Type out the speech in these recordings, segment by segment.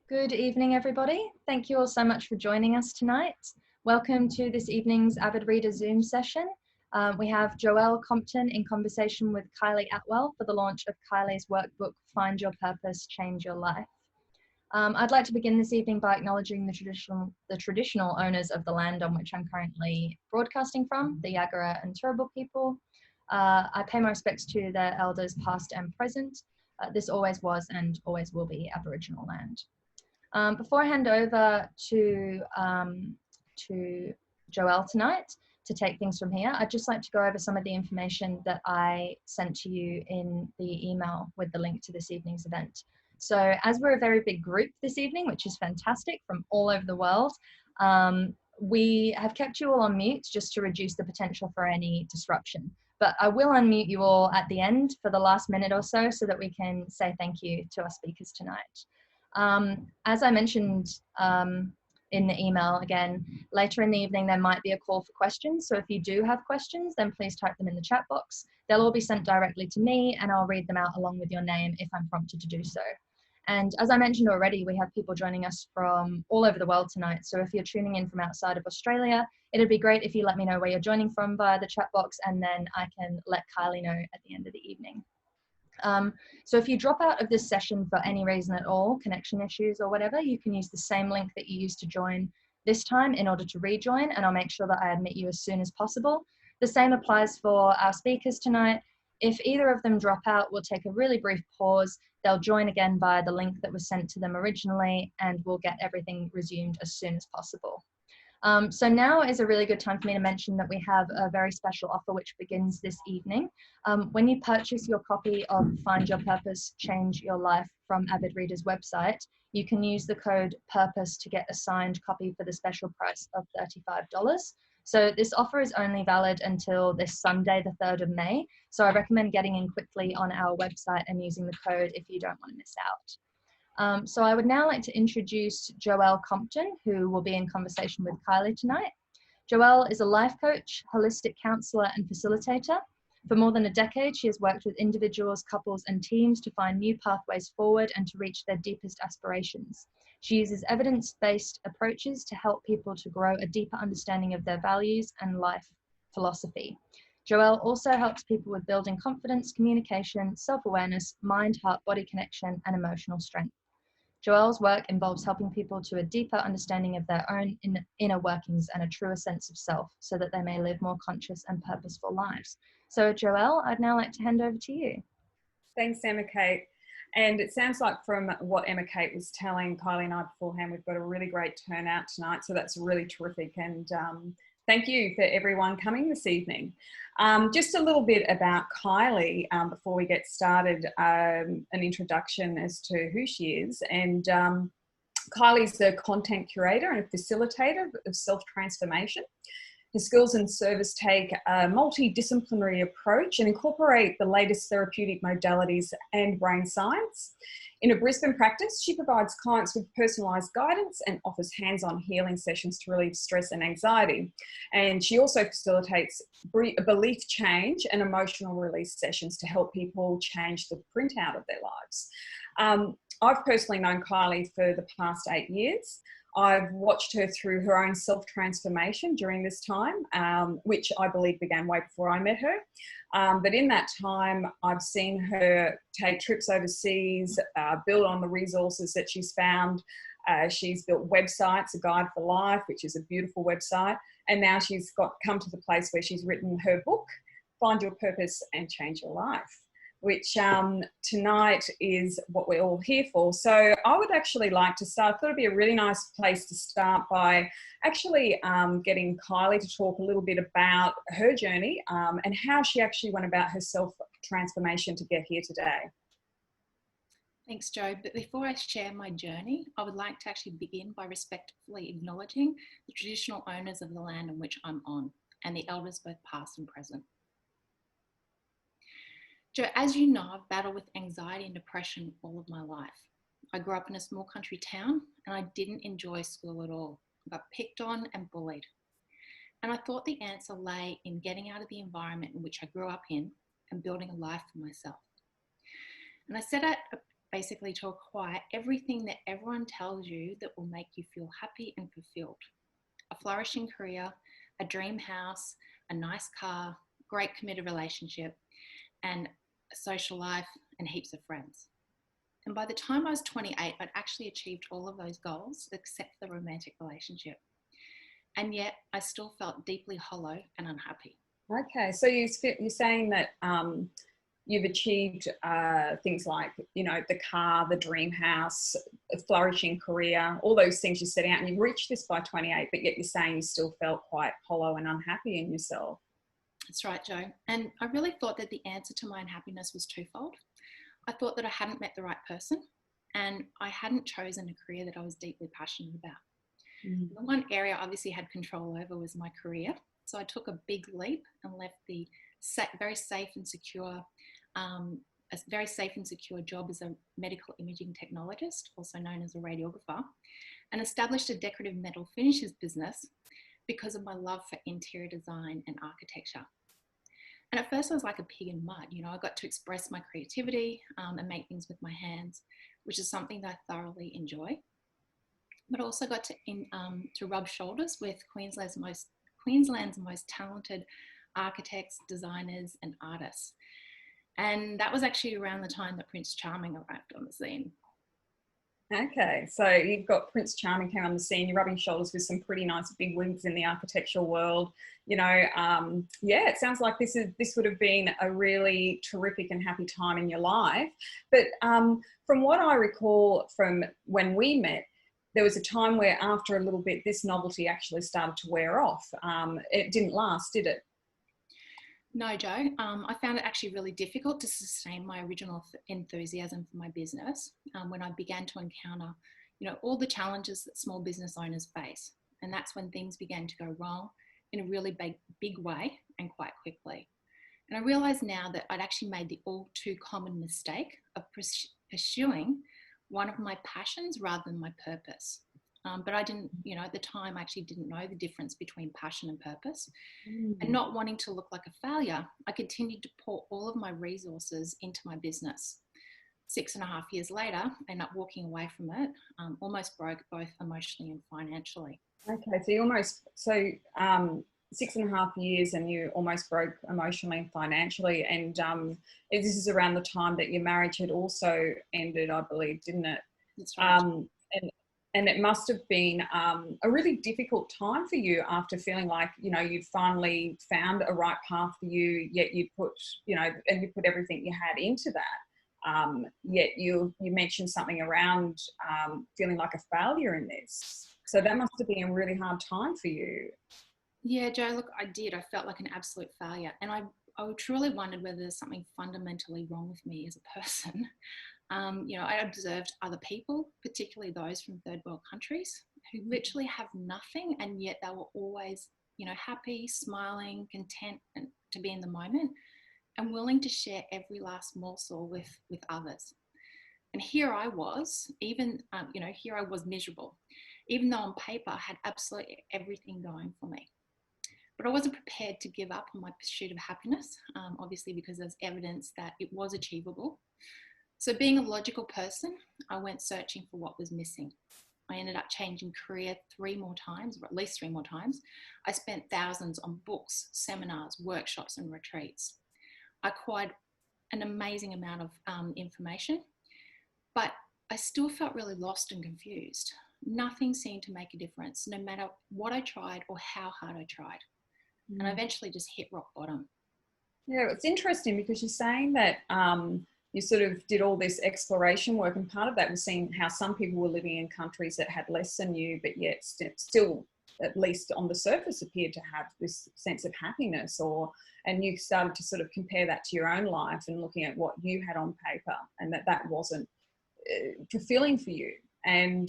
Good evening, everybody. Thank you all so much for joining us tonight. Welcome to this evening's Avid Reader Zoom session. We have Joelle Compton in conversation with Kylie Attwell for the launch of Kylie's workbook, Find Your Purpose, Change Your Life. I'd like to begin this evening by acknowledging the traditional owners of the land on which I'm currently broadcasting from, the Yagara and Turrbal people. I pay my respects to their elders past and present. This always was and always will be Aboriginal land. Before I hand over to Joelle tonight to take things from here, I'd just like to go over some of the information that I sent to you in the email with the link to this evening's event. So as we're a very big group this evening, which is fantastic, from all over the world, we have kept you all on mute just to reduce the potential for any disruption. But I will unmute you all at the end for the last minute or so that we can say thank you to our speakers tonight. As I mentioned in the email, again, later in the evening there might be a call for questions. So if you do have questions, then please type them in the chat box. They'll all be sent directly to me and I'll read them out along with your name if I'm prompted to do so. And as I mentioned already, we have people joining us from all over the world tonight. So if you're tuning in from outside of Australia, it'd be great if you let me know where you're joining from via the chat box, and then I can let Kylie know at the end of the evening. So if you drop out of this session for any reason at all, connection issues or whatever, you can use the same link that you used to join this time in order to rejoin, and I'll make sure that I admit you as soon as possible. The same applies for our speakers tonight. If either of them drop out, we'll take a really brief pause. They'll join again via the link that was sent to them originally, and we'll get everything resumed as soon as possible. So now is a really good time for me to mention that we have a very special offer which begins this evening. When you purchase your copy of Find Your Purpose, Change Your Life from Avid Reader's website, you can use the code PURPOSE to get a signed copy for the special price of $35. So this offer is only valid until this Sunday, the 3rd of May. So I recommend getting in quickly on our website and using the code if you don't want to miss out. So I would now like to introduce Joelle Compton, who will be in conversation with Kylie tonight. Joelle is a life coach, holistic counsellor and facilitator. For more than a decade, she has worked with individuals, couples and teams to find new pathways forward and to reach their deepest aspirations. She uses evidence-based approaches to help people to grow a deeper understanding of their values and life philosophy. Joelle also helps people with building confidence, communication, self-awareness, mind, heart, body connection and emotional strength. Joelle's work involves helping people to a deeper understanding of their own inner workings and a truer sense of self so that they may live more conscious and purposeful lives. So Joelle, I'd now like to hand over to you. Thanks, Emma Kate. And it sounds like from what Emma Kate was telling Kylie and I beforehand, we've got a really great turnout tonight. So that's really terrific. And thank you for everyone coming this evening. Just a little bit about Kylie before we get started, an introduction as to who she is. And Kylie's a content curator and a facilitator of self-transformation. Her skills and service take a multidisciplinary approach and incorporate the latest therapeutic modalities and brain science. In a Brisbane practice, she provides clients with personalised guidance and offers hands-on healing sessions to relieve stress and anxiety. And she also facilitates belief change and emotional release sessions to help people change the printout of their lives. I've personally known Kylie for the past 8 years. I've watched her through her own self-transformation during this time, which I believe began way before I met her. But in that time, I've seen her take trips overseas, build on the resources that she's found. She's built websites, A Guide for Life, which is a beautiful website. And now she's come to the place where she's written her book, Find Your Purpose and Change Your Life, which tonight is what we're all here for. So I would actually like to start, I thought it'd be a really nice place to start by actually getting Kylie to talk a little bit about her journey and how she actually went about her self-transformation to get here today. Thanks, Jo. But before I share my journey, I would like to actually begin by respectfully acknowledging the traditional owners of the land on which I'm on and the elders both past and present. Jo, as you know, I've battled with anxiety and depression all of my life. I grew up in a small country town and I didn't enjoy school at all. I got picked on and bullied. And I thought the answer lay in getting out of the environment in which I grew up in and building a life for myself. And I set out basically to acquire everything that everyone tells you that will make you feel happy and fulfilled. A flourishing career, a dream house, a nice car, great committed relationship, and a social life, and heaps of friends. And by the time I was 28, I'd actually achieved all of those goals except the romantic relationship. And yet I still felt deeply hollow and unhappy. Okay, so you're saying that you've achieved things like, you know, the car, the dream house, a flourishing career, all those things you set out, and you reached this by 28, but yet you're saying you still felt quite hollow and unhappy in yourself. That's right, Jo. And I really thought that the answer to my unhappiness was twofold. I thought that I hadn't met the right person, and I hadn't chosen a career that I was deeply passionate about. The one area I obviously had control over was my career. So I took a big leap and left the very safe and secure job as a medical imaging technologist, also known as a radiographer, and established a decorative metal finishes business because of my love for interior design and architecture. And at first I was like a pig in mud. You know, I got to express my creativity and make things with my hands, which is something that I thoroughly enjoy. But also got to rub shoulders with Queensland's most talented architects, designers, and artists. And that was actually around the time that Prince Charming arrived on the scene. Okay, so you've got Prince Charming came on the scene, you're rubbing shoulders with some pretty nice big wigs in the architectural world. You know, yeah, it sounds like this would have been a really terrific and happy time in your life. But from what I recall from when we met, there was a time where after a little bit, this novelty actually started to wear off. It didn't last, did it? No, Jo. I found it actually really difficult to sustain my original enthusiasm for my business when I began to encounter, you know, all the challenges that small business owners face. And that's when things began to go wrong in a really big way and quite quickly. And I realised now that I'd actually made the all too common mistake of pursuing one of my passions rather than my purpose. But I didn't, you know, at the time I actually didn't know the difference between passion and purpose. And not wanting to look like a failure, I continued to pour all of my resources into my business. 6.5 years later, I ended up walking away from it, almost broke both emotionally and financially. Okay, so you almost, 6.5 years and you almost broke emotionally and financially. And this is around the time that your marriage had also ended, I believe, didn't it? That's right. And it must have been a really difficult time for you after feeling like, you know, you'd finally found a right path for you, yet you put, you know, and you put everything you had into that. Yet you mentioned something around feeling like a failure in this. So that must have been a really hard time for you. Yeah, Jo, look, I did. I felt like an absolute failure. And I truly wondered whether there's something fundamentally wrong with me as a person. You know, I observed other people, particularly those from third world countries, who literally have nothing, and yet they were always, you know, happy, smiling, content, and to be in the moment, and willing to share every last morsel with others. And here I was, even, you know, here I was miserable, even though on paper I had absolutely everything going for me. But I wasn't prepared to give up on my pursuit of happiness, obviously because there's evidence that it was achievable. So being a logical person, I went searching for what was missing. I ended up changing career 3 more times, or at least 3 more times. I spent thousands on books, seminars, workshops, and retreats. I acquired an amazing amount of information, but I still felt really lost and confused. Nothing seemed to make a difference, no matter what I tried or how hard I tried. And I eventually just hit rock bottom. Yeah, it's interesting because you're saying that you sort of did all this exploration work, and part of that was seeing how some people were living in countries that had less than you, but yet still, at least on the surface, appeared to have this sense of happiness. And you started to sort of compare that to your own life and looking at what you had on paper, and that wasn't fulfilling for you. And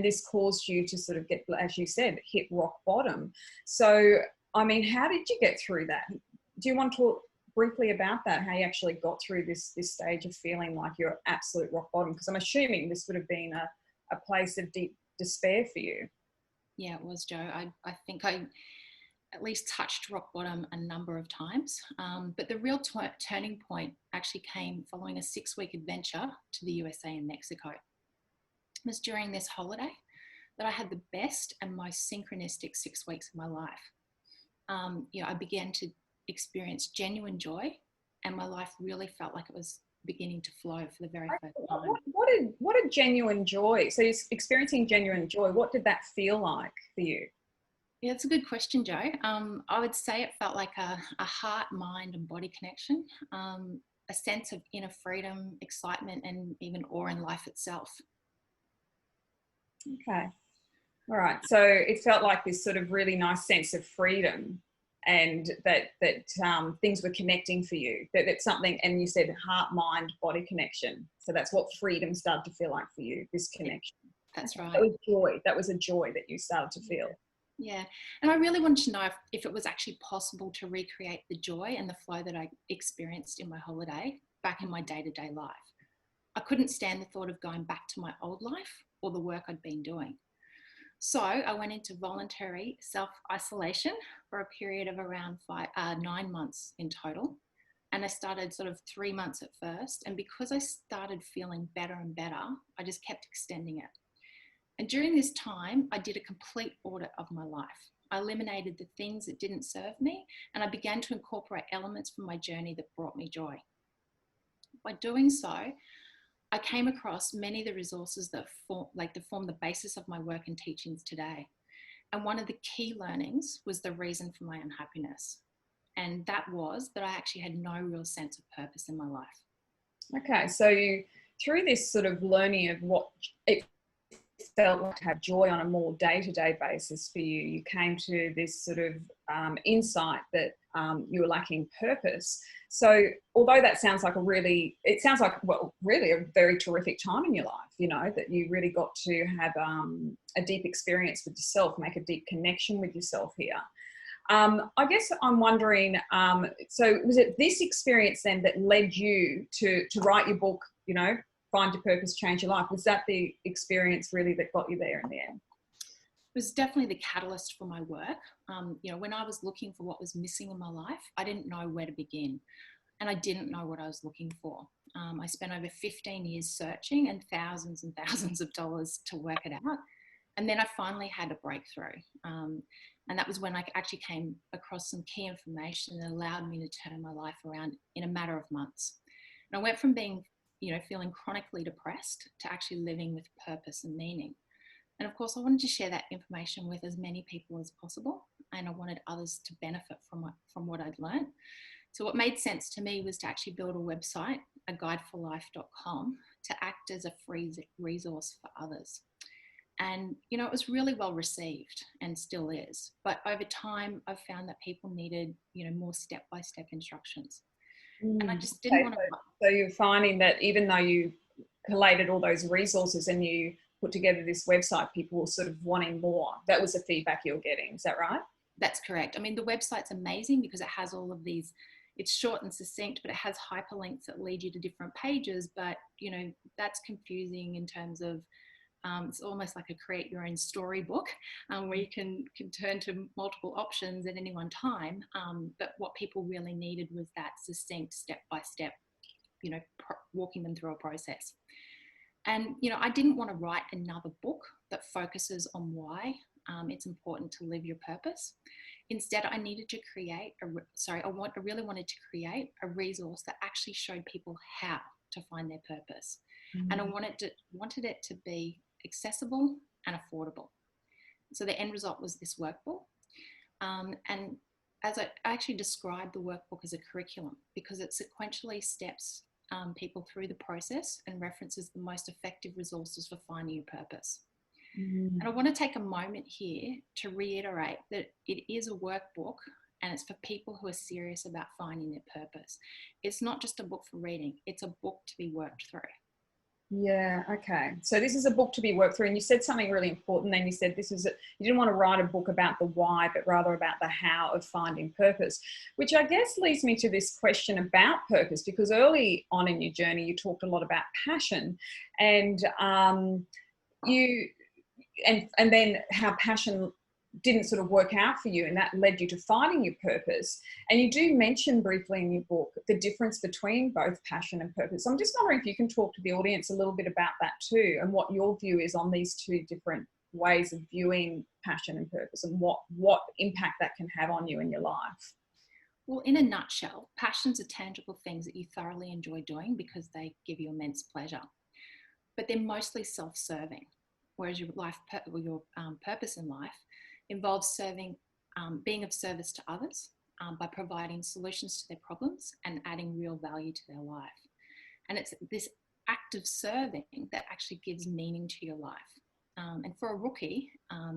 this caused you to sort of get, as you said, hit rock bottom. So, I mean, how did you get through that? Do you want to talk briefly about that, how you actually got through this stage of feeling like you're at absolute rock bottom? Because I'm assuming this would have been a place of deep despair for you. Yeah, it was, Jo. I think at least touched rock bottom a number of times. But the real turning point actually came following a 6-week adventure to the USA and Mexico. It was during this holiday that I had the best and most synchronistic 6 weeks of my life. I began to experience genuine joy, and my life really felt like it was beginning to flow for the very first time. What a genuine joy. So you're experiencing genuine joy. What did that feel like for you? Yeah, it's a good question, Jo. I would say it felt like a heart, mind, and body connection, a sense of inner freedom, excitement, and even awe in life itself. Okay. All right. So it felt like this sort of really nice sense of freedom, and that things were connecting for you. That's something, and you said heart, mind, body connection. So that's what freedom started to feel like for you, this connection. That's right. That was joy. That was a joy that you started to feel. Yeah. And I really wanted to know if it was actually possible to recreate the joy and the flow that I experienced in my holiday back in my day-to-day life. I couldn't stand the thought of going back to my old life or the work I'd been doing. So I went into voluntary self-isolation for a period of around 9 months in total. And I started sort of 3 months at first. And because I started feeling better and better, I just kept extending it. And during this time, I did a complete audit of my life. I eliminated the things that didn't serve me, and I began to incorporate elements from my journey that brought me joy. By doing so, I came across many of the resources that form the basis of my work and teachings today. And one of the key learnings was the reason for my unhappiness. And that was that I actually had no real sense of purpose in my life. Okay, so you, through this sort of learning of what it felt like to have joy on a more day-to-day basis for you, you came to this sort of insight that you were lacking purpose. So although that sounds like really a very terrific time in your life, you know, that you really got to have a deep experience with yourself, make a deep connection with yourself here. I guess I'm wondering, so was it this experience then that led you to write your book, you know, Find Your Purpose, Change Your Life? Was that the experience really that got you there in the end? It was definitely the catalyst for my work. When I was looking for what was missing in my life, I didn't know where to begin, and I didn't know what I was looking for. I spent over 15 years searching and thousands of dollars to work it out. And then I finally had a breakthrough. And that was when I actually came across some key information that allowed me to turn my life around in a matter of months. And I went from being, feeling chronically depressed to actually living with purpose and meaning. And of course, I wanted to share that information with as many people as possible. And I wanted others to benefit from what I'd learned. So what made sense to me was to actually build a website, aguideforlife.com, to act as a free resource for others. And, it was really well received and still is. But over time, I've found that people needed, more step-by-step instructions. And I just didn't want to... So you're finding that even though you collated all those resources and you put together this website, people were sort of wanting more. That was the feedback you're getting. Is that right? That's correct. I mean, the website's amazing because it has all of these... It's short and succinct, but it has hyperlinks that lead you to different pages. But, that's confusing in terms of... it's almost like a create your own storybook where you can turn to multiple options at any one time. But what people really needed was that succinct step-by-step, walking them through a process. And, I didn't want to write another book that focuses on why it's important to live your purpose. Instead, I needed to create I really wanted to create a resource that actually showed people how to find their purpose. Mm-hmm. And I wanted it to be accessible and affordable. So the end result was this workbook. And as I actually described the workbook as a curriculum because it sequentially steps people through the process and references the most effective resources for finding your purpose. Mm-hmm. And I want to take a moment here to reiterate that it is a workbook and it's for people who are serious about finding their purpose. It's not just a book for reading, it's a book to be worked through. Yeah, okay. So this is a book to be worked through, and you said something really important then. You said you didn't want to write a book about the why, but rather about the how of finding purpose, which I guess leads me to this question about purpose, because early on in your journey, you talked a lot about passion and then how passion didn't sort of work out for you, and that led you to finding your purpose. And you do mention briefly in your book the difference between both passion and purpose. I'm just wondering if you can talk to the audience a little bit about that too, and what your view is on these two different ways of viewing passion and purpose, and what impact that can have on you in your life. Well, in a nutshell, passions are tangible things that you thoroughly enjoy doing because they give you immense pleasure, but they're mostly self-serving, whereas your purpose in life involves being of service to others by providing solutions to their problems and adding real value to their life. And it's this act of serving that actually gives meaning to your life. And for a rookie,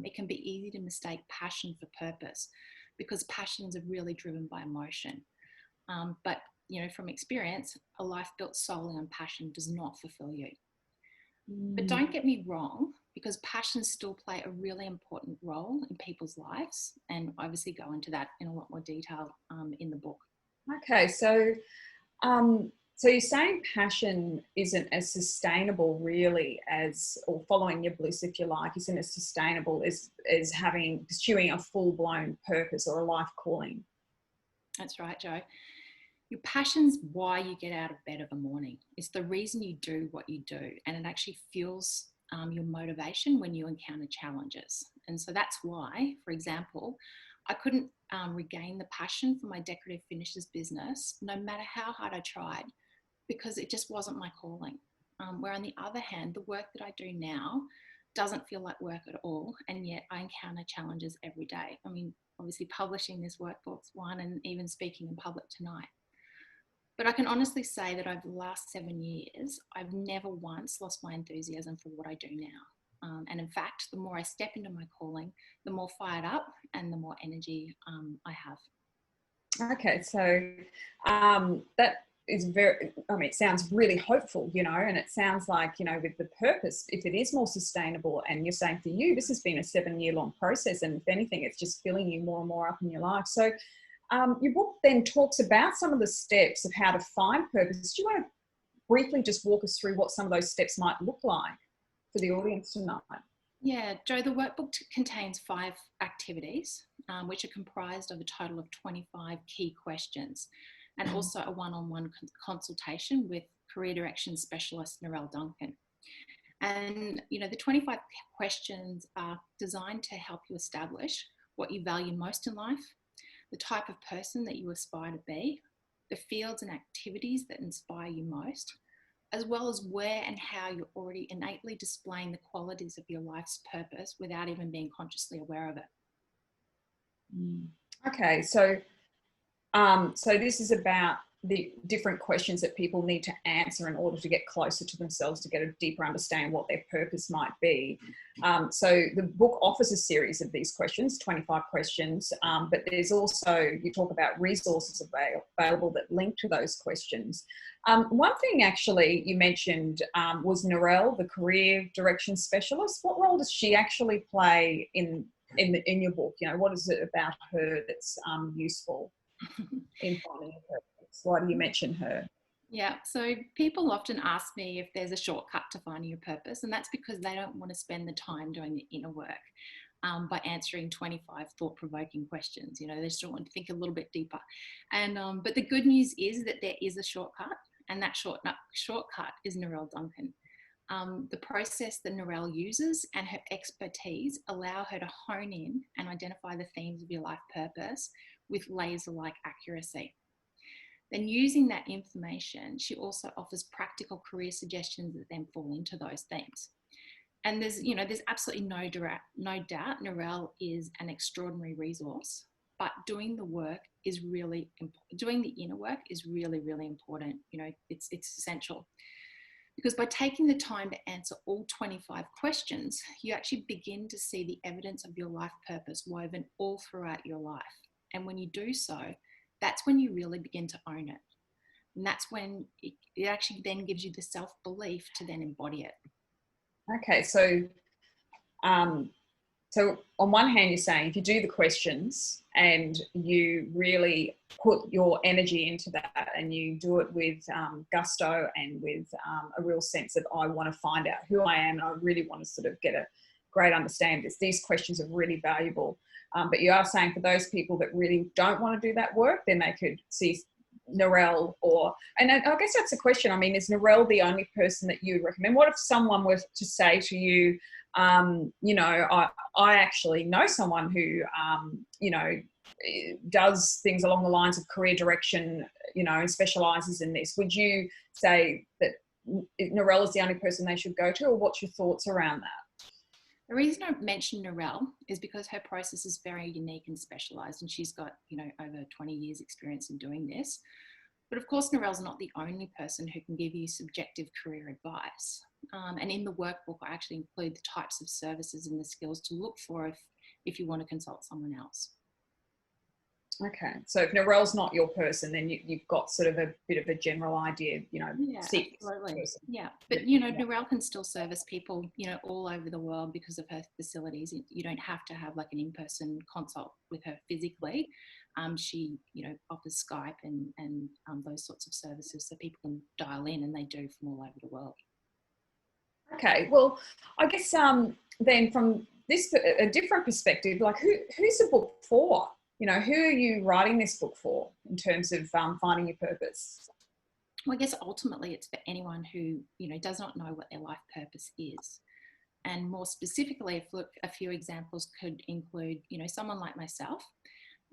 it can be easy to mistake passion for purpose because passions are really driven by emotion. But from experience, a life built solely on passion does not fulfill you. But don't get me wrong, because passions still play a really important role in people's lives, and obviously go into that in a lot more detail in the book. Okay, so you're saying passion isn't as sustainable really as, or following your bliss, if you like, isn't as sustainable as pursuing a full-blown purpose or a life calling. That's right, Jo. Your passion's why you get out of bed of a morning. It's the reason you do what you do, and it actually fuels your motivation when you encounter challenges. And so that's why, for example, I couldn't regain the passion for my decorative finishes business, no matter how hard I tried, because it just wasn't my calling. Where on the other hand, the work that I do now doesn't feel like work at all, and yet I encounter challenges every day. I mean, obviously publishing this workbook's one, and even speaking in public tonight. But I can honestly say that over the last 7 years, I've never once lost my enthusiasm for what I do now. And in fact, the more I step into my calling, the more fired up and the more energy I have. Okay, so that is it sounds really hopeful, and it sounds like, with the purpose, if it is more sustainable, and you're saying for you, this has been a 7-year-long process, and if anything, it's just filling you more and more up in your life. So your book then talks about some of the steps of how to find purpose. Do you want to briefly just walk us through what some of those steps might look like for the audience tonight? Yeah, Jo, the workbook contains 5 activities, which are comprised of a total of 25 key questions, and also a one-on-one consultation with career direction specialist Joelle Compton. And, the 25 questions are designed to help you establish what you value most in life, the type of person that you aspire to be, the fields and activities that inspire you most, as well as where and how you're already innately displaying the qualities of your life's purpose without even being consciously aware of it. Okay, so this is about the different questions that people need to answer in order to get closer to themselves, to get a deeper understanding what their purpose might be. So the book offers a series of these questions, 25 questions, but there's also, you talk about resources available that link to those questions. One thing actually you mentioned was Joelle, the career direction specialist. What role does she actually play in your book? What is it about her that's useful in finding a purpose? Why do you mention her? Yeah, so people often ask me if there's a shortcut to finding your purpose, and that's because they don't want to spend the time doing the inner work by answering 25 thought-provoking questions. They just want to think a little bit deeper. And but the good news is that there is a shortcut, and that shortcut is Joelle Compton. The process that Joelle uses and her expertise allow her to hone in and identify the themes of your life purpose with laser-like accuracy. Then using that information, she also offers practical career suggestions that then fall into those themes. And there's absolutely no doubt Joelle is an extraordinary resource, but doing the inner work is really, really important. It's essential. Because by taking the time to answer all 25 questions, you actually begin to see the evidence of your life purpose woven all throughout your life. And when you do so, that's when you really begin to own it. And that's when it actually then gives you the self-belief to then embody it. Okay, so on one hand, you're saying if you do the questions and you really put your energy into that and you do it with gusto and with a real sense of, I want to find out who I am and I really want to sort of get a great understanding of this, these questions are really valuable. But you are saying for those people that really don't want to do that work, then they could see Narelle and I guess that's a question. I mean, is Narelle the only person that you would recommend? What if someone was to say to you, you know, I actually know someone who, you know, does things along the lines of career direction, you know, and specialises in this. Would you say that Narelle is the only person they should go to, or what's your thoughts around that? The reason I mentioned Narelle is because her process is very unique and specialised, and she's got, you know, over 20 years experience in doing this. But of course, Narelle's not the only person who can give you subjective career advice. And in the workbook, I actually include the types of services and the skills to look for if you want to consult someone else. Okay, so if Narelle's not your person, then you've got sort of a bit of a general idea, you know. Yeah, absolutely. Yeah, but you know, Narelle can still service people, you know, all over the world because of her facilities. You don't have to have like an in-person consult with her physically. She, you know, offers Skype and those sorts of services, so people can dial in, and they do from all over the world. Okay, well, I guess then from this a different perspective, like who's the book for? You know, who are you writing this book for in terms of finding your purpose? Well, I guess ultimately it's for anyone who, you know, does not know what their life purpose is. And more specifically, a few examples could include, you know, someone like myself,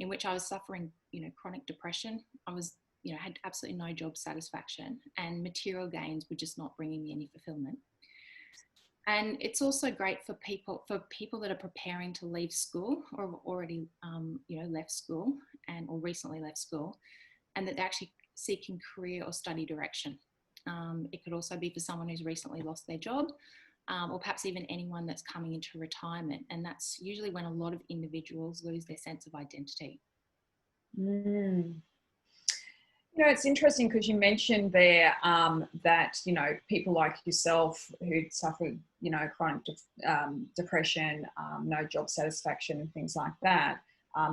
in which I was suffering, you know, chronic depression. I was, you know, had absolutely no job satisfaction, and material gains were just not bringing me any fulfillment. And it's also great for people that are preparing to leave school, or have already, you know, left school or recently left school, and that they're actually seeking career or study direction. It could also be for someone who's recently lost their job, or perhaps even anyone that's coming into retirement. And that's usually when a lot of individuals lose their sense of identity. Mm. You know, it's interesting because you mentioned there that, you know, people like yourself who suffered, you know, chronic depression, no job satisfaction and things like that,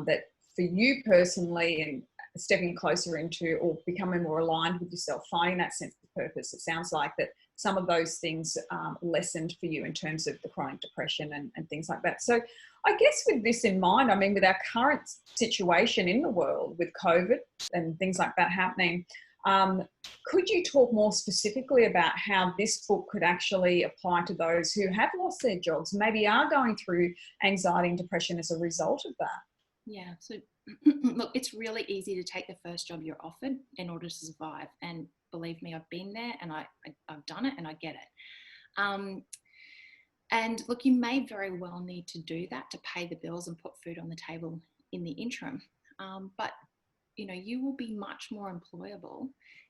that for you personally and stepping closer into or becoming more aligned with yourself, finding that sense of purpose, it sounds like that some of those things lessened for you in terms of the chronic depression and things like that. So I guess with this in mind, I mean, with our current situation in the world with COVID and things like that happening, could you talk more specifically about how this book could actually apply to those who have lost their jobs, maybe are going through anxiety and depression as a result of that? Yeah, so look, it's really easy to take the first job you're offered in order to survive. And believe me, I've been there, and I've done it, and I get it. And look, you may very well need to do that to pay the bills and put food on the table in the interim. But, you know, you will be much more employable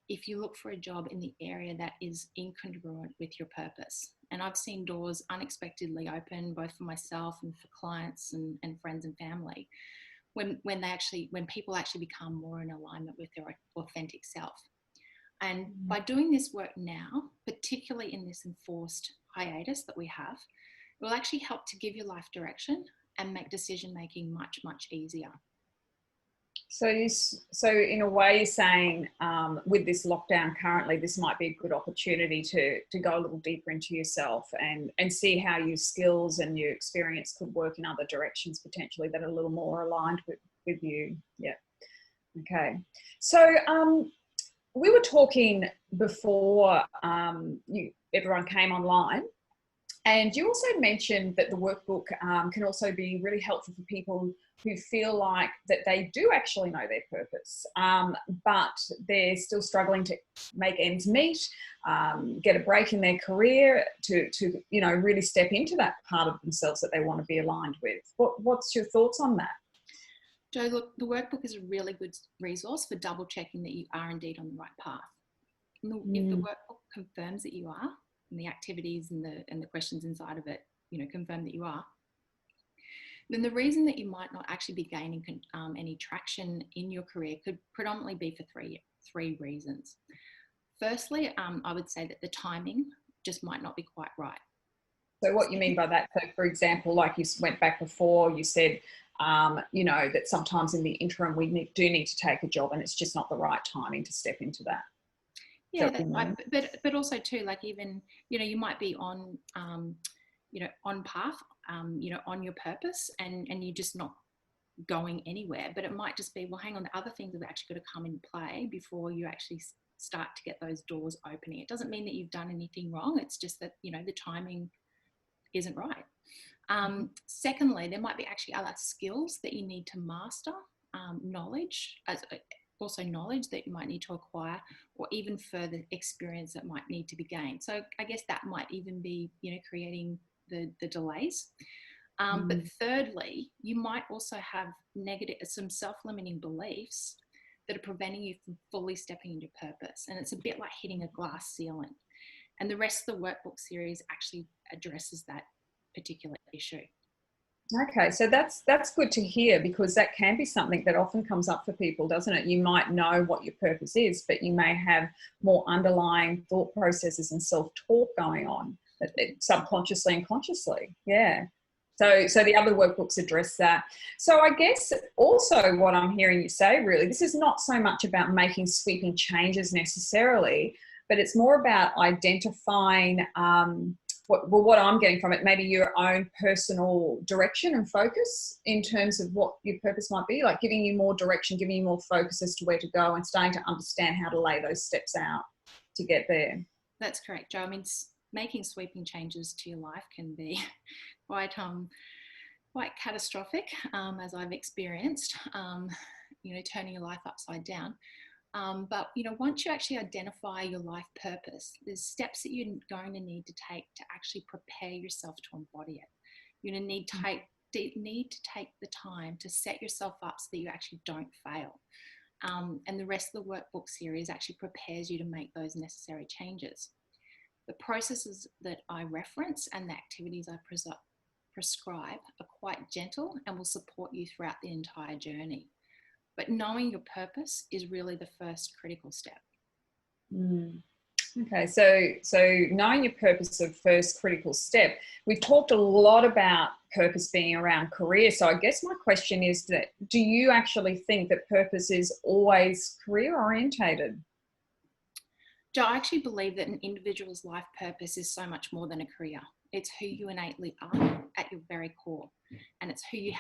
if you look for a job in the area that is incongruent with your purpose. And I've seen doors unexpectedly open, both for myself and for clients and friends and family, when people actually become more in alignment with their authentic self. And by doing this work now, particularly in this enforced hiatus that we have, it will actually help to give your life direction and make decision making much, much easier. So in a way, you're saying with this lockdown currently, this might be a good opportunity to go a little deeper into yourself and see how your skills and your experience could work in other directions potentially that are a little more aligned with you. Yeah. Okay. So we were talking before everyone came online, and you also mentioned that the workbook can also be really helpful for people who feel like that they do actually know their purpose, but they're still struggling to make ends meet, get a break in their career to you know, really step into that part of themselves that they want to be aligned with. What's your thoughts on that? Jo, look, the workbook is a really good resource for double checking that you are indeed on the right path. If the workbook confirms that you are, and the activities and the questions inside of it, you know, confirm that you are, then the reason that you might not actually be gaining any traction in your career could predominantly be for three reasons. Firstly, I would say that the timing just might not be quite right. So what you mean by that? So for example, like you went back before, you said, you know, that sometimes in the interim we do need to take a job and it's just not the right timing to step into that. Yeah, but also too, like even, you know, you might be on, you know, on path, you know, on your purpose, and you're just not going anywhere, but it might just be, well, hang on, the other things have actually got to come in play before you actually start to get those doors opening. It doesn't mean that you've done anything wrong. It's just that, you know, the timing isn't right. Secondly, there might be actually other skills that you need to master, knowledge, also knowledge that you might need to acquire, or even further experience that might need to be gained. So I guess that might even be, you know, creating the delays. But thirdly, you might also have some self-limiting beliefs that are preventing you from fully stepping into purpose. And it's a bit like hitting a glass ceiling. And the rest of the workbook series actually addresses that particular issue. Okay, so that's good to hear, because that can be something that often comes up for people, doesn't it? You might know what your purpose is, but you may have more underlying thought processes and self-talk going on, subconsciously and consciously. Yeah. So the other workbooks address that. So I guess also what I'm hearing you say, really, this is not so much about making sweeping changes necessarily, but it's more about identifying what I'm getting from it, maybe your own personal direction and focus in terms of what your purpose might be, like giving you more direction, giving you more focus as to where to go, and starting to understand how to lay those steps out to get there. That's correct, Jo. I mean, making sweeping changes to your life can be quite catastrophic, as I've experienced, you know, turning your life upside down. But, you know, once you actually identify your life purpose, there's steps that you're going to need to take to actually prepare yourself to embody it. You're going to need to take the time to set yourself up so that you actually don't fail. And the rest of the workbook series actually prepares you to make those necessary changes. The processes that I reference and the activities I prescribe are quite gentle and will support you throughout the entire journey. But knowing your purpose is really the first critical step. Okay, so knowing your purpose is the first critical step. We've talked a lot about purpose being around career. So I guess my question is that, do you actually think that purpose is always career orientated? Jo, I actually believe that an individual's life purpose is so much more than a career. It's who you innately are at your very core. And it's who you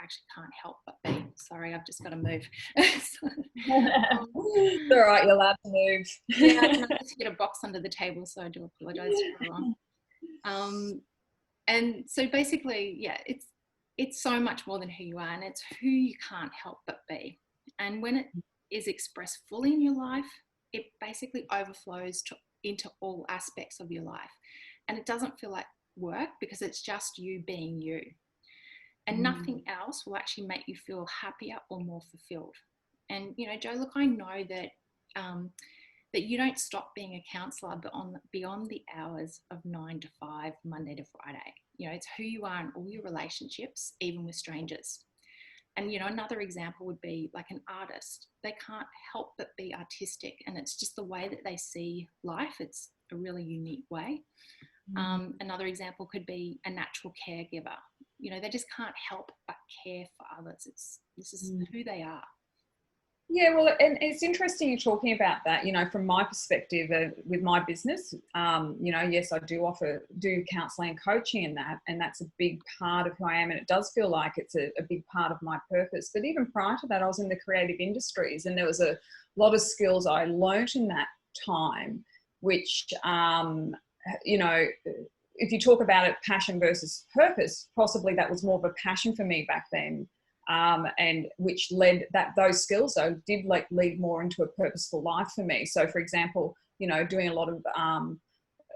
actually can't help but be. Sorry, I've just got to move. It's all right, you're allowed to move. Yeah, I just hit a box under the table, so I do apologise for everyone. And so basically, yeah, it's so much more than who you are, and it's who you can't help but be. And when it is expressed fully in your life, it basically overflows into all aspects of your life. And it doesn't feel like work, because it's just you being you. And nothing else will actually make you feel happier or more fulfilled. And, you know, Jo, look, I know that that you don't stop being a counsellor beyond the hours of 9 to 5, Monday to Friday. You know, it's who you are in all your relationships, even with strangers. And, you know, another example would be like an artist. They can't help but be artistic, and it's just the way that they see life. It's a really unique way. Another example could be a natural caregiver. You know, they just can't help but care for others. This is who they are. Yeah, well, and it's interesting you're talking about that. You know, from my perspective with my business, you know, yes, I do counselling and coaching in that, and that's a big part of who I am, and it does feel like it's a big part of my purpose. But even prior to that, I was in the creative industries, and there was a lot of skills I learnt in that time, which, you know, if you talk about it, passion versus purpose, possibly that was more of a passion for me back then. And which led those skills though did lead more into a purposeful life for me. So for example, you know, doing a lot of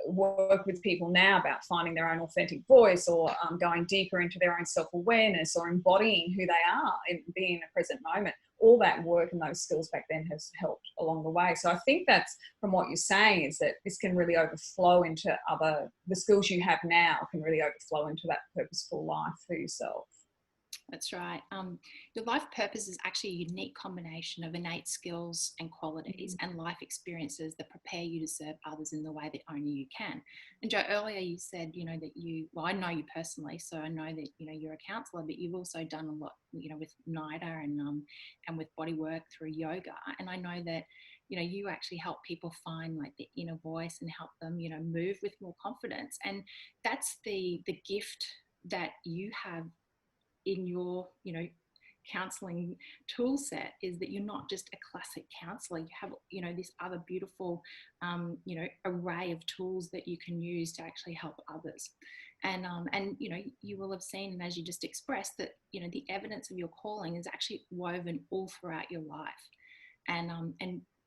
work with people now about finding their own authentic voice, or going deeper into their own self-awareness, or embodying who they are and being in the present moment. All that work and those skills back then has helped along the way. So I think that's, from what you're saying, is that this can really overflow into the skills you have now can really overflow into that purposeful life for yourself. That's right. Your life purpose is actually a unique combination of innate skills and qualities and life experiences that prepare you to serve others in the way that only you can. And Jo, earlier you said, you know, that I know you personally, so I know that, you know, you're a counsellor, but you've also done a lot, you know, with NIDA and with body work through yoga. And I know that, you know, you actually help people find like the inner voice and help them, you know, move with more confidence. And that's the gift that you have in your, you know, counseling tool set is that you're not just a classic counselor. You have, this other beautiful, array of tools that you can use to actually help others. And you will have seen, and as you just expressed, that, the evidence of your calling is actually woven all throughout your life. And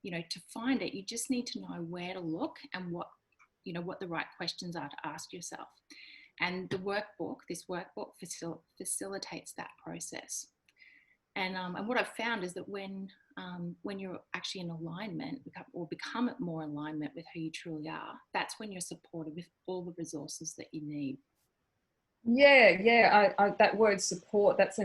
to find it, you just need to know where to look and what the right questions are to ask yourself. And this workbook facilitates that process. And what I've found is that when you're actually in alignment, or become more in alignment with who you truly are, that's when you're supported with all the resources that you need. Yeah. I that word support, that's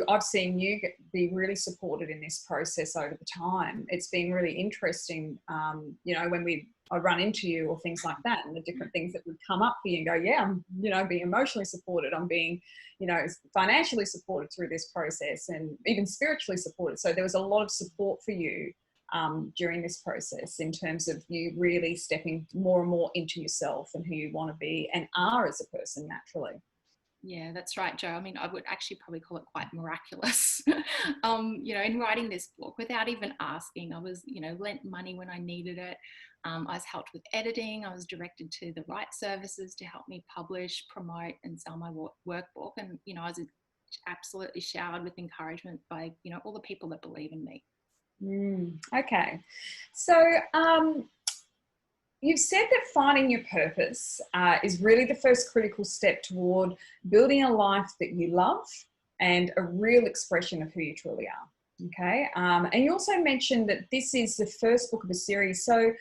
I've seen you be really supported in this process over the time. It's been really interesting, when I run into you or things like that, and the different things that would come up for you and go, yeah, I'm, being emotionally supported. I'm being, financially supported through this process, and even spiritually supported. So there was a lot of support for you during this process, in terms of you really stepping more and more into yourself and who you want to be and are as a person naturally. Yeah, that's right, Jo. I mean, I would actually probably call it quite miraculous. In writing this book, without even asking, I was, lent money when I needed it. I was helped with editing. I was directed to the right services to help me publish, promote, and sell my workbook. And, I was absolutely showered with encouragement by, all the people that believe in me. Okay. So, you've said that finding your purpose is really the first critical step toward building a life that you love and a real expression of who you truly are. Okay. And you also mentioned that this is the first book of a series. So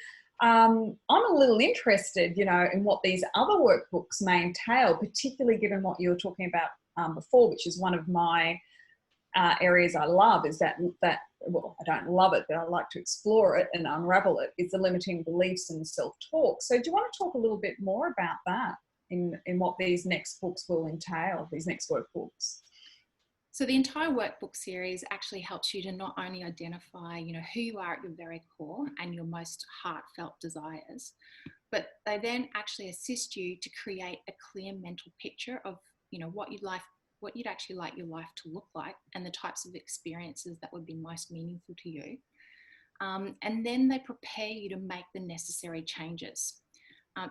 I'm a little interested, in what these other workbooks may entail, particularly given what you were talking about before, which is one of my areas I love, is that well, I don't love it, but I like to explore it and unravel it. It's the limiting beliefs and self-talk. So do you want to talk a little bit more about that in what these next books will entail, these next workbooks? So the entire workbook series actually helps you to not only identify, who you are at your very core and your most heartfelt desires, but they then actually assist you to create a clear mental picture of, what you'd actually like your life to look like, and the types of experiences that would be most meaningful to you. And then they prepare you to make the necessary changes.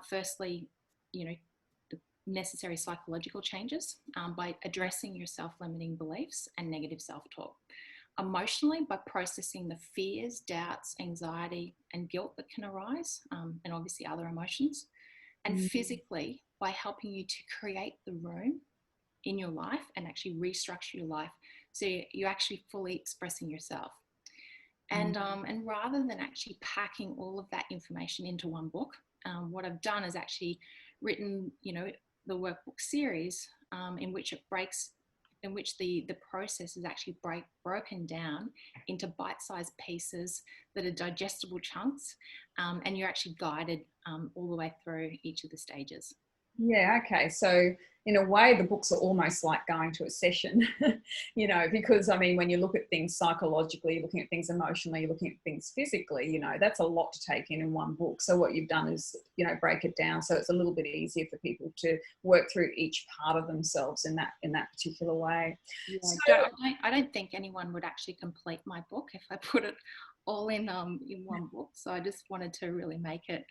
Firstly, the necessary psychological changes by addressing your self-limiting beliefs and negative self-talk. Emotionally, by processing the fears, doubts, anxiety, and guilt that can arise, and obviously other emotions. And physically, by helping you to create the room in your life and actually restructure your life so you're actually fully expressing yourself. And rather than actually packing all of that information into one book, what I've done is actually written, the workbook series in which the process is actually broken down into bite-sized pieces that are digestible chunks, and you're actually guided all the way through each of the stages. Yeah, okay. So in a way, the books are almost like going to a session, because when you look at things psychologically, looking at things emotionally, looking at things physically, that's a lot to take in one book. So what you've done is, break it down so it's a little bit easier for people to work through each part of themselves in that particular way. Yeah, so I don't think anyone would actually complete my book if I put it all in one book. So I just wanted to really make it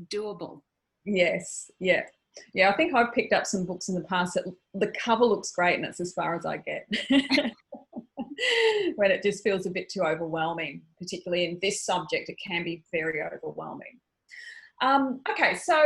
doable. Yes, yeah. Yeah, I think I've picked up some books in the past that the cover looks great and it's as far as I get. When it just feels a bit too overwhelming, particularly in this subject, it can be very overwhelming. Okay, so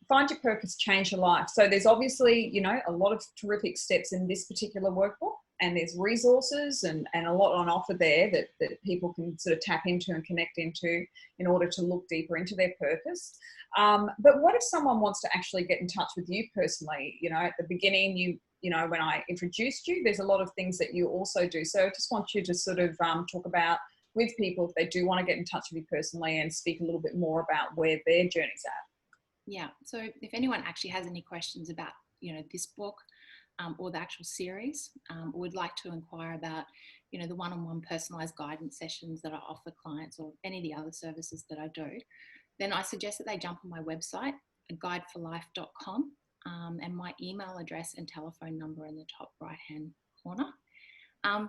find your purpose, change your life. So there's obviously, a lot of terrific steps in this particular workbook, and there's resources and a lot on offer there that people can sort of tap into and connect into in order to look deeper into their purpose. But what if someone wants to actually get in touch with you personally? At the beginning, when I introduced you, there's a lot of things that you also do. So I just want you to sort of talk about with people if they do want to get in touch with you personally and speak a little bit more about where their journey's at. Yeah, so if anyone actually has any questions about, this book or the actual series, or would like to inquire about, the one-on-one personalised guidance sessions that I offer clients or any of the other services that I do, then I suggest that they jump on my website, guideforlife.com, and my email address and telephone number in the top right-hand corner.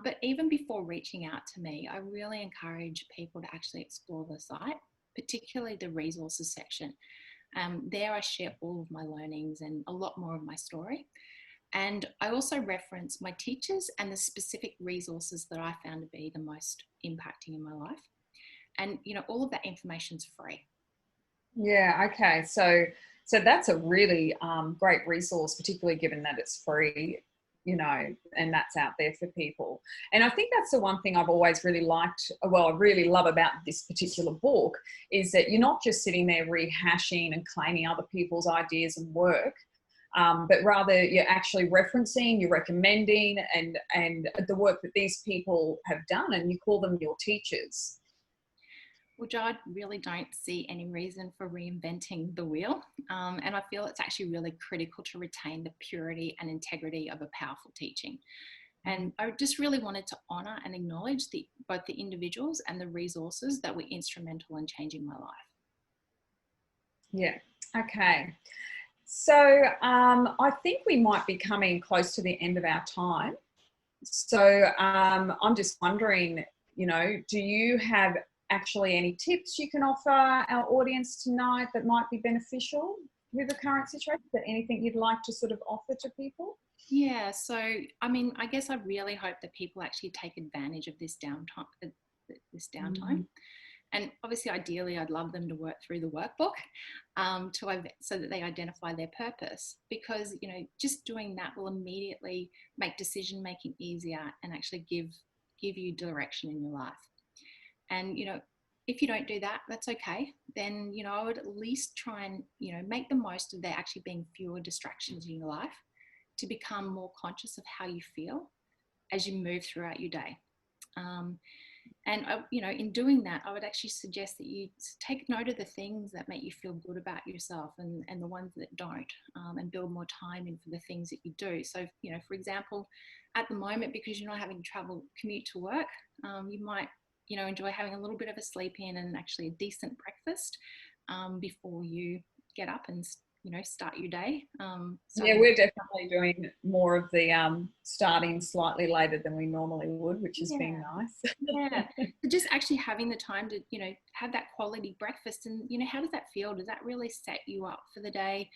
But even before reaching out to me, I really encourage people to actually explore the site, particularly the resources section. There I share all of my learnings and a lot more of my story. And I also reference my teachers and the specific resources that I found to be the most impacting in my life. And, you know, all of that information's free. Yeah, okay. So that's a really great resource, particularly given that it's free, you know, and that's out there for people. And I think that's the one thing I've always really liked, well, I really love about this particular book, is that you're not just sitting there rehashing and claiming other people's ideas and work, but rather you're actually referencing, you're recommending, and the work that these people have done, and you call them your teachers. Which I really don't see any reason for reinventing the wheel. And I feel it's actually really critical to retain the purity and integrity of a powerful teaching. And I just really wanted to honour and acknowledge both the individuals and the resources that were instrumental in changing my life. Yeah, okay. So I think we might be coming close to the end of our time. So I'm just wondering, you know, do you have actually any tips you can offer our audience tonight that might be beneficial with the current situation? Is there anything you'd like to sort of offer to people? Yeah, so I mean, I guess I really hope that people actually take advantage of this downtime. Mm-hmm. And obviously, ideally, I'd love them to work through the workbook so that they identify their purpose, because, you know, just doing that will immediately make decision making easier and actually give you direction in your life. And, you know, if you don't do that, that's okay. Then, you know, I would at least try and, you know, make the most of there actually being fewer distractions in your life to become more conscious of how you feel as you move throughout your day. And, you know, in doing that, I would actually suggest that you take note of the things that make you feel good about yourself and the ones that don't, and build more time in for the things that you do. So, you know, for example, at the moment, because you're not having to commute to work, you might, you know, enjoy having a little bit of a sleep in and actually a decent breakfast before you get up and, you know, start your day. Yeah, we're definitely doing more of the starting slightly later than we normally would, which has been nice. Yeah, so just actually having the time to, you know, have that quality breakfast, and, you know, how does that feel? Does that really set you up for the day?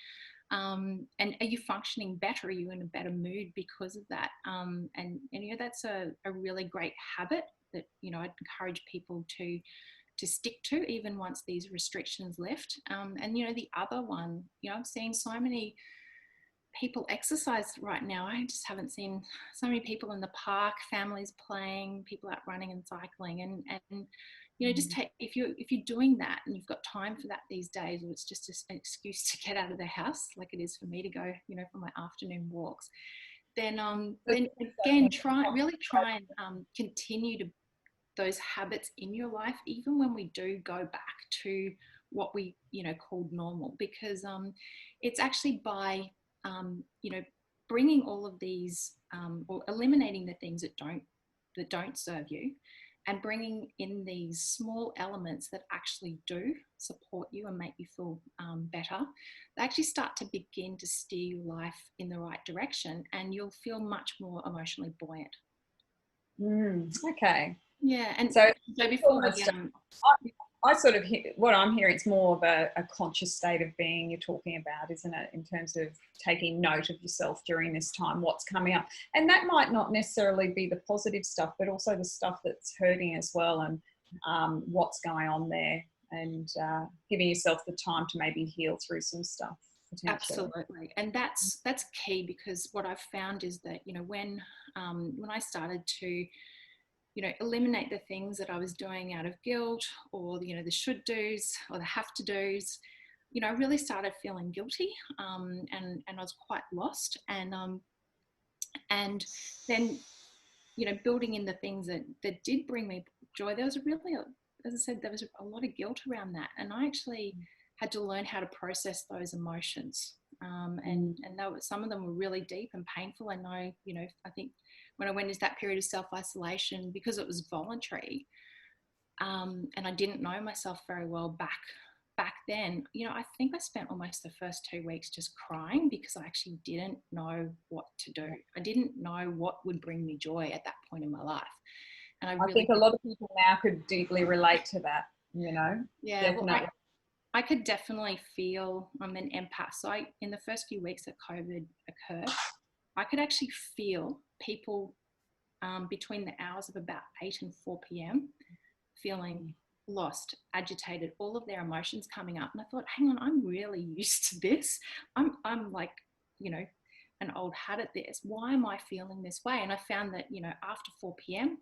And are you functioning better? Are you in a better mood because of that? And you know, that's a really great habit that, you know, I'd encourage people to stick to even once these restrictions lift. And, you know, the other one, you know, I've seen so many people exercise right now. I just haven't seen so many people in the park, families playing, people out running and cycling, and you know, just if you're doing that and you've got time for that these days, or it's just an excuse to get out of the house, like it is for me to go, you know, for my afternoon walks, then again, try and continue to those habits in your life, even when we do go back to what we, you know, called normal, because it's actually by you know, bringing all of these or eliminating the things that don't serve you, and bringing in these small elements that actually do support you and make you feel better, they actually start to begin to steer your life in the right direction, and you'll feel much more emotionally buoyant. Okay. Yeah, and so before I sort of what I'm hearing, it's more of a conscious state of being you're talking about, isn't it? In terms of taking note of yourself during this time, what's coming up, and that might not necessarily be the positive stuff, but also the stuff that's hurting as well, and what's going on there, and giving yourself the time to maybe heal through some stuff. Absolutely, and that's key, because what I've found is that, you know, when I started to, you know, eliminate the things that I was doing out of guilt, or, you know, the should do's or the have to do's, you know, I really started feeling guilty, and I was quite lost, and then, you know, building in the things that did bring me joy, there was as I said, there was a lot of guilt around that, and I actually had to learn how to process those emotions, and some of them were really deep and painful. And I think when I went into that period of self-isolation, because it was voluntary, and I didn't know myself very well back then, you know, I think I spent almost the first 2 weeks just crying because I actually didn't know what to do. I didn't know what would bring me joy at that point in my life. And I think a lot of people now could deeply relate to that, you know. Yeah, definitely. well, I could definitely feel I'm an empath. So in the first few weeks that COVID occurred, I could actually feel people between the hours of about 8 and 4 p.m. feeling lost, agitated, all of their emotions coming up. And I thought, hang on, I'm really used to this. I'm like, you know, an old hat at this. Why am I feeling this way? And I found that, you know, after 4 p.m.,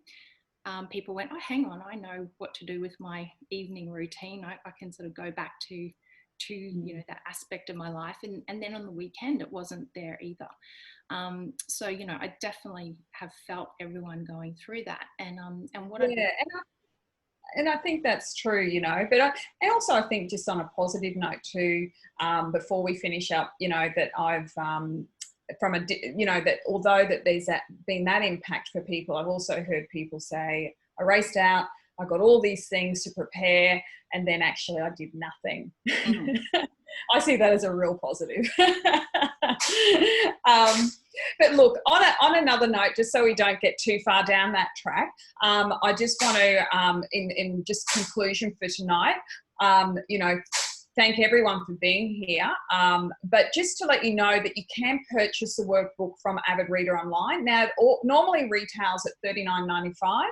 people went, oh, hang on, I know what to do with my evening routine. I can sort of go back to you know, that aspect of my life. And then on the weekend, it wasn't there either. So, you know, I definitely have felt everyone going through that. And what and I think that's true, you know, but and also I think just on a positive note too, before we finish up, you know, that I've, you know, that although that there's been that impact for people, I've also heard people say, I raced out, I got all these things to prepare, and then actually I did nothing. I see that as a real positive. But look, on another note, just so we don't get too far down that track, I just want to, in just conclusion for tonight, you know, thank everyone for being here. But just to let you know that you can purchase the workbook from Avid Reader online. Now, it normally retails at $39.95.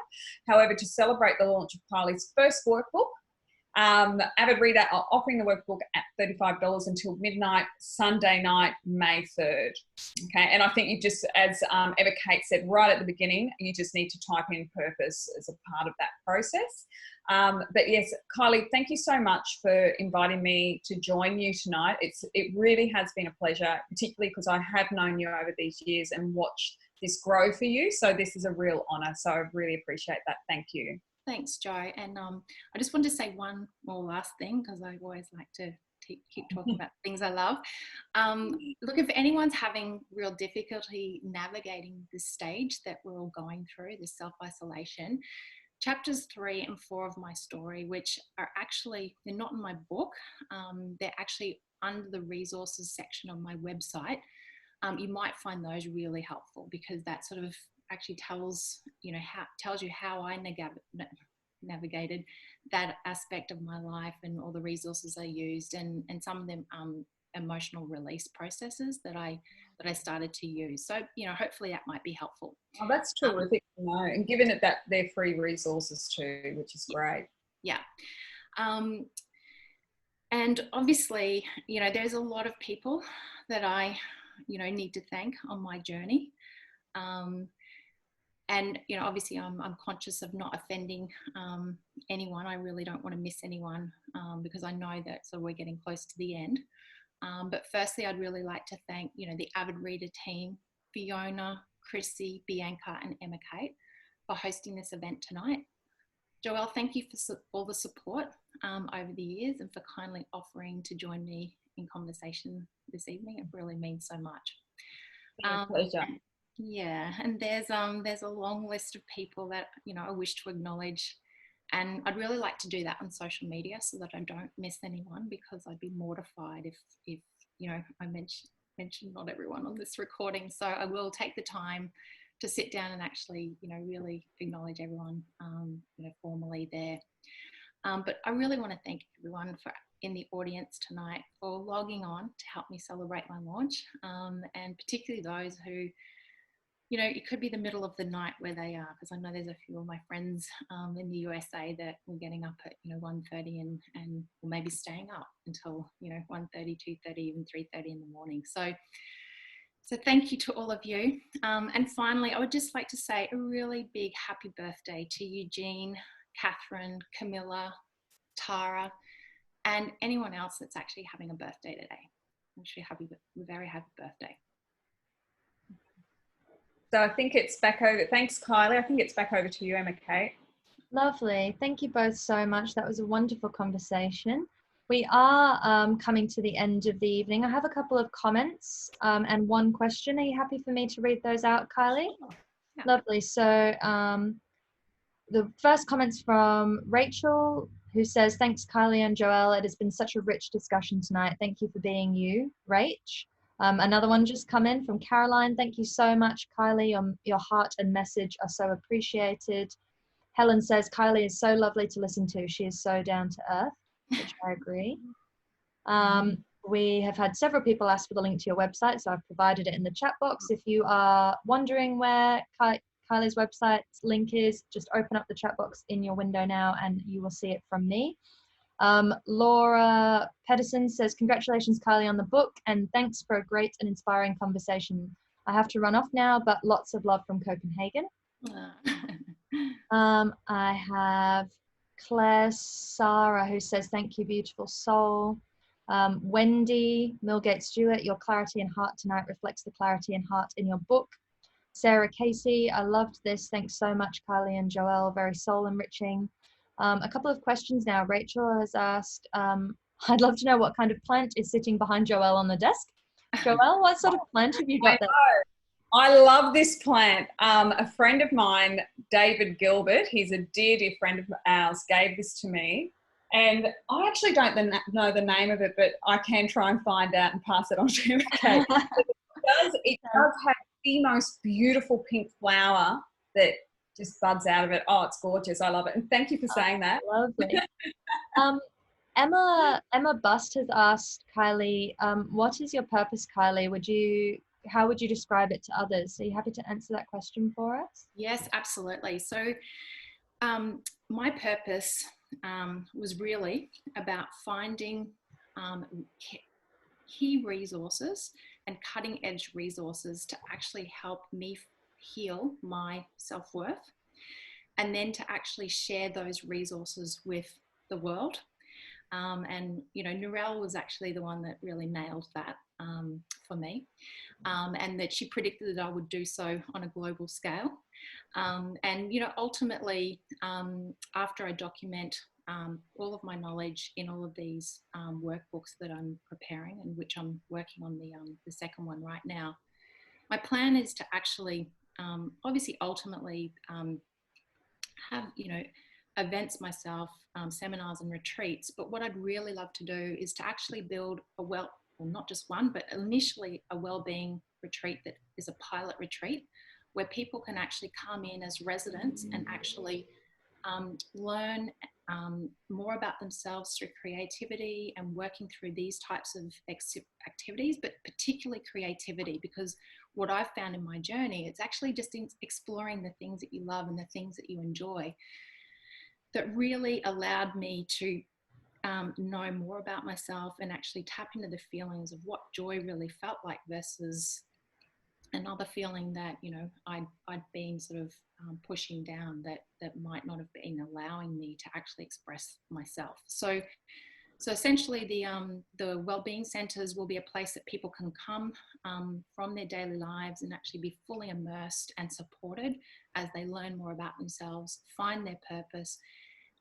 However, to celebrate the launch of Kylie's first workbook, Avid Reader are offering the workbook at $35 until midnight, Sunday night, May 3rd. Okay, and I think you just, as Emma Kate said right at the beginning, you just need to type in purpose as a part of that process. But yes, Kylie, thank you so much for inviting me to join you tonight. It really has been a pleasure, particularly because I have known you over these years and watched this grow for you. So this is a real honour. So I really appreciate that. Thank you. Thanks, Jo. And I just wanted to say one more last thing, because I always like to keep talking about things I love. Look, if anyone's having real difficulty navigating this stage that we're all going through, this self-isolation, chapters 3 and 4 of my story, which are actually, they're not in my book, they're actually under the resources section of my website. You might find those really helpful, because that sort of actually tells you how I navigated that aspect of my life and all the resources I used, and some of them emotional release processes that I started to use. So, you know, hopefully that might be helpful. Oh, that's terrific to know. And given it that they're free resources too, which is great. Yeah. And obviously, you know, there's a lot of people that I, you know, need to thank on my journey. And, you know, obviously I'm conscious of not offending anyone. I really don't want to miss anyone, because I know that we're getting close to the end. But firstly, I'd really like to thank, you know, the Avid Reader team, Fiona, Chrissy, Bianca and Emma Kate, for hosting this event tonight. Joelle, thank you for all the support over the years, and for kindly offering to join me in conversation this evening. It really means so much. Pleasure. Yeah, and there's a long list of people that, you know, I wish to acknowledge, and I'd really like to do that on social media so that I don't miss anyone, because I'd be mortified if you know, I mention not everyone on this recording. So I will take the time to sit down and actually, you know, really acknowledge everyone, you know, formally there. But I really want to thank everyone in the audience tonight for logging on to help me celebrate my launch, and particularly those who, you know, it could be the middle of the night where they are, because I know there's a few of my friends in the USA that were getting up at, you know, 1:30 and maybe staying up until, you know, 1:30, 2:30, even 3:30 in the morning. So thank you to all of you. And finally, I would just like to say a really big happy birthday to Eugene, Catherine, Camilla, Tara, and anyone else that's actually having a birthday today. Actually, very happy birthday. So I think it's back over. Thanks, Kylie. I think it's back over to you, Emma Kate. Lovely. Thank you both so much. That was a wonderful conversation. We are coming to the end of the evening. I have a couple of comments and one question. Are you happy for me to read those out, Kylie? Yeah. Lovely. So the first comment's from Rachel, who says, thanks, Kylie and Joelle. It has been such a rich discussion tonight. Thank you for being you, Rach. Another one just come in from Caroline. Thank you so much, Kylie. Your heart and message are so appreciated. Helen says, Kylie is so lovely to listen to. She is so down to earth, which I agree. We have had several people ask for the link to your website, so I've provided it in the chat box. If you are wondering where Kylie's website's link is, just open up the chat box in your window now and you will see it from me. Laura Pedersen says, congratulations, Kylie, on the book, and thanks for a great and inspiring conversation. I have to run off now, but lots of love from Copenhagen. I have Claire Sarah who says, thank you, beautiful soul. Wendy Millgate Stewart, your clarity and heart tonight reflects the clarity and heart in your book. Sarah Casey, I loved this. Thanks so much, Kylie and Joelle. Very soul enriching. A couple of questions now. Rachel has asked, I'd love to know what kind of plant is sitting behind Joelle on the desk. Joelle, what sort of plant have you got there? I love this plant. A friend of mine, David Gilbert, he's a dear, dear friend of ours, gave this to me. And I actually don't know the name of it, but I can try and find out and pass it on to Kate. It does have the most beautiful pink flower that just buds out of it. Oh, it's gorgeous. I love it. And thank you for saying that. Lovely. Emma Bust has asked Kylie, what is your purpose, Kylie? How would you describe it to others? Are you happy to answer that question for us? Yes, absolutely. So my purpose was really about finding key resources and cutting edge resources to actually help me heal my self-worth, and then to actually share those resources with the world. And, you know, Narelle was actually the one that really nailed that for me, and that she predicted that I would do so on a global scale. And, you know, ultimately, after I document all of my knowledge in all of these workbooks that I'm preparing, and which I'm working on the second one right now, my plan is to actually, obviously, ultimately have, you know, events myself, seminars and retreats. But what I'd really love to do is to actually build well, not just one, but initially a well-being retreat that is a pilot retreat where people can actually come in as residents and actually learn more about themselves through creativity and working through these types of activities, but particularly creativity, because what I've found in my journey, it's actually just exploring the things that you love and the things that you enjoy that really allowed me to know more about myself and actually tap into the feelings of what joy really felt like versus another feeling that, you know, I'd been sort of pushing down that might not have been allowing me to actually express myself. So essentially the wellbeing centers will be a place that people can come from their daily lives and actually be fully immersed and supported as they learn more about themselves, find their purpose.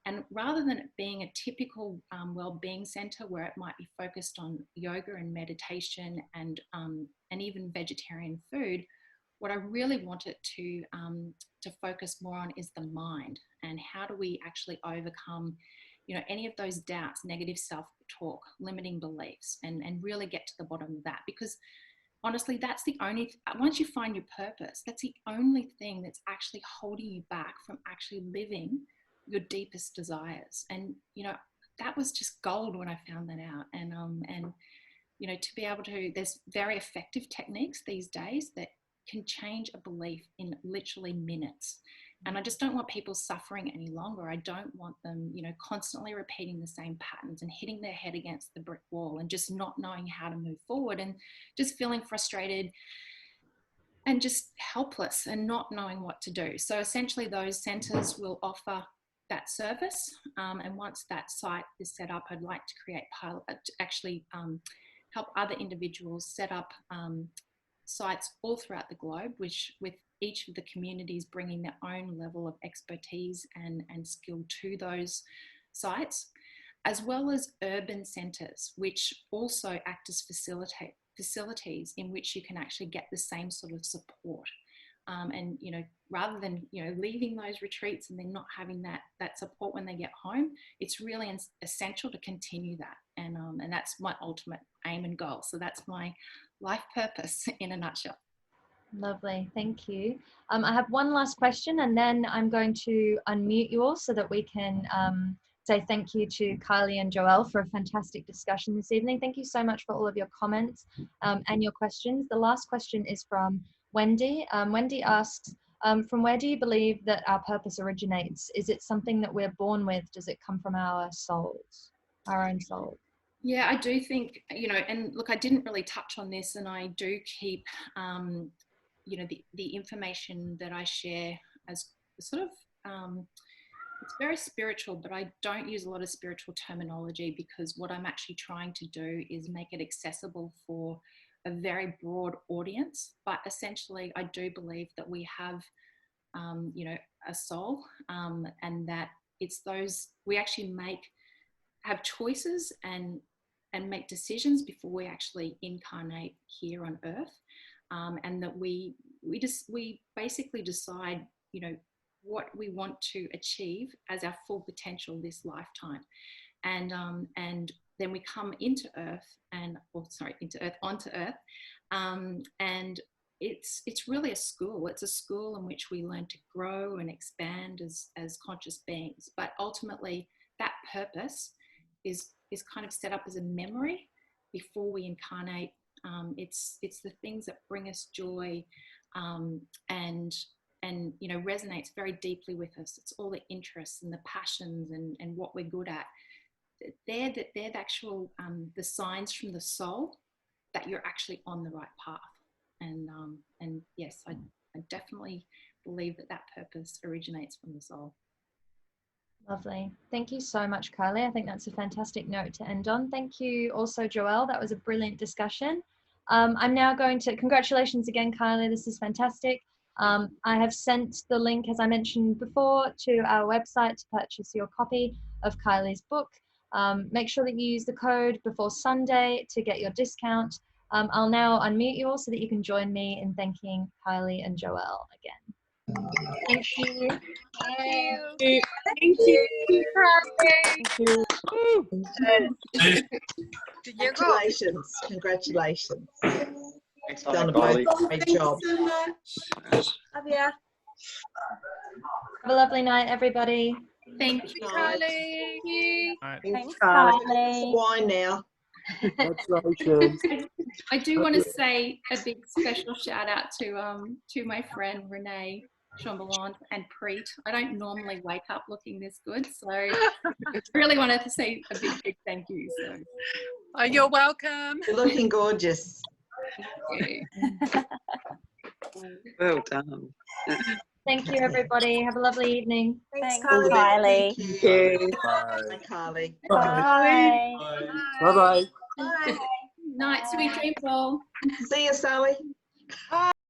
And rather than it being a typical wellbeing center where it might be focused on yoga and meditation and even vegetarian food, what I really want it to focus more on is the mind, and how do we actually overcome, you know, any of those doubts, negative self-talk, limiting beliefs, and really get to the bottom of that. Because honestly, that's the only, once you find your purpose, that's the only thing that's actually holding you back from actually living your deepest desires. And, you know, that was just gold when I found that out. And you know, to be able to, there's very effective techniques these days that can change a belief in literally minutes. And I just don't want people suffering any longer. I don't want them, you know, constantly repeating the same patterns and hitting their head against the brick wall and just not knowing how to move forward and just feeling frustrated and just helpless and not knowing what to do. So essentially those centers will offer that service. And once that site is set up, I'd like to create pilot, actually help other individuals set up sites all throughout the globe, which with each of the communities bringing their own level of expertise and skill to those sites, as well as urban centres, which also act as facilities in which you can actually get the same sort of support. And, you know, rather than, you know, leaving those retreats and then not having that support when they get home, it's really essential to continue that. And that's my ultimate aim and goal. So that's my life purpose in a nutshell. Lovely, thank you. I have one last question, and then I'm going to unmute you all so that we can say thank you to Kylie and Joelle for a fantastic discussion this evening. Thank you so much for all of your comments and your questions. The last question is from Wendy. Wendy asks, from where do you believe that our purpose originates? Is it something that we're born with? Does it come from our souls, our own souls? Yeah, I do think, you know, and look, I didn't really touch on this, and I do keep, you know, the information that I share as sort of, it's very spiritual, but I don't use a lot of spiritual terminology, because what I'm actually trying to do is make it accessible for a very broad audience. But essentially, I do believe that we have, you know, a soul, and that it's those, we actually have choices and make decisions before we actually incarnate here on earth. And that we basically decide, you know, what we want to achieve as our full potential this lifetime. And then we come into earth onto earth. And it's really a school. It's a school in which we learn to grow and expand as conscious beings. But ultimately, that purpose is kind of set up as a memory before we incarnate. It's the things that bring us joy, and you know, resonates very deeply with us. It's all the interests and the passions and what we're good at. They're the actual the signs from the soul that you're actually on the right path. And yes, I definitely believe that purpose originates from the soul. Lovely. Thank you so much, Kylie. I think that's a fantastic note to end on. Thank you also, Joelle. That was a brilliant discussion. I'm now going to, congratulations again, Kylie. This is fantastic. I have sent the link, as I mentioned before, to our website to purchase your copy of Kylie's book. Make sure that you use the code before Sunday to get your discount. I'll now unmute you all so that you can join me in thanking Kylie and Joelle again. Thank you. Thank you. Congratulations. Congratulations. Thanks, Done a Kylie. great job. So much. Love ya. Have a lovely night, everybody. Thank you, Kylie. Thanks, Kylie. Wine now. Congratulations. I do want to say a big special shout out to my friend Renee Chambellan and Preet. I don't normally wake up looking this good, so I really wanted to say a big thank you. So. Oh, you're welcome. You're looking gorgeous. Thank you. Well done. Thank you, everybody. Have a lovely evening. Thanks, All the best. Kylie. Thank you. Bye. Bye, Kylie. Bye. Bye-bye. Bye. Night, sweet dreams all. See you, Sally. Bye.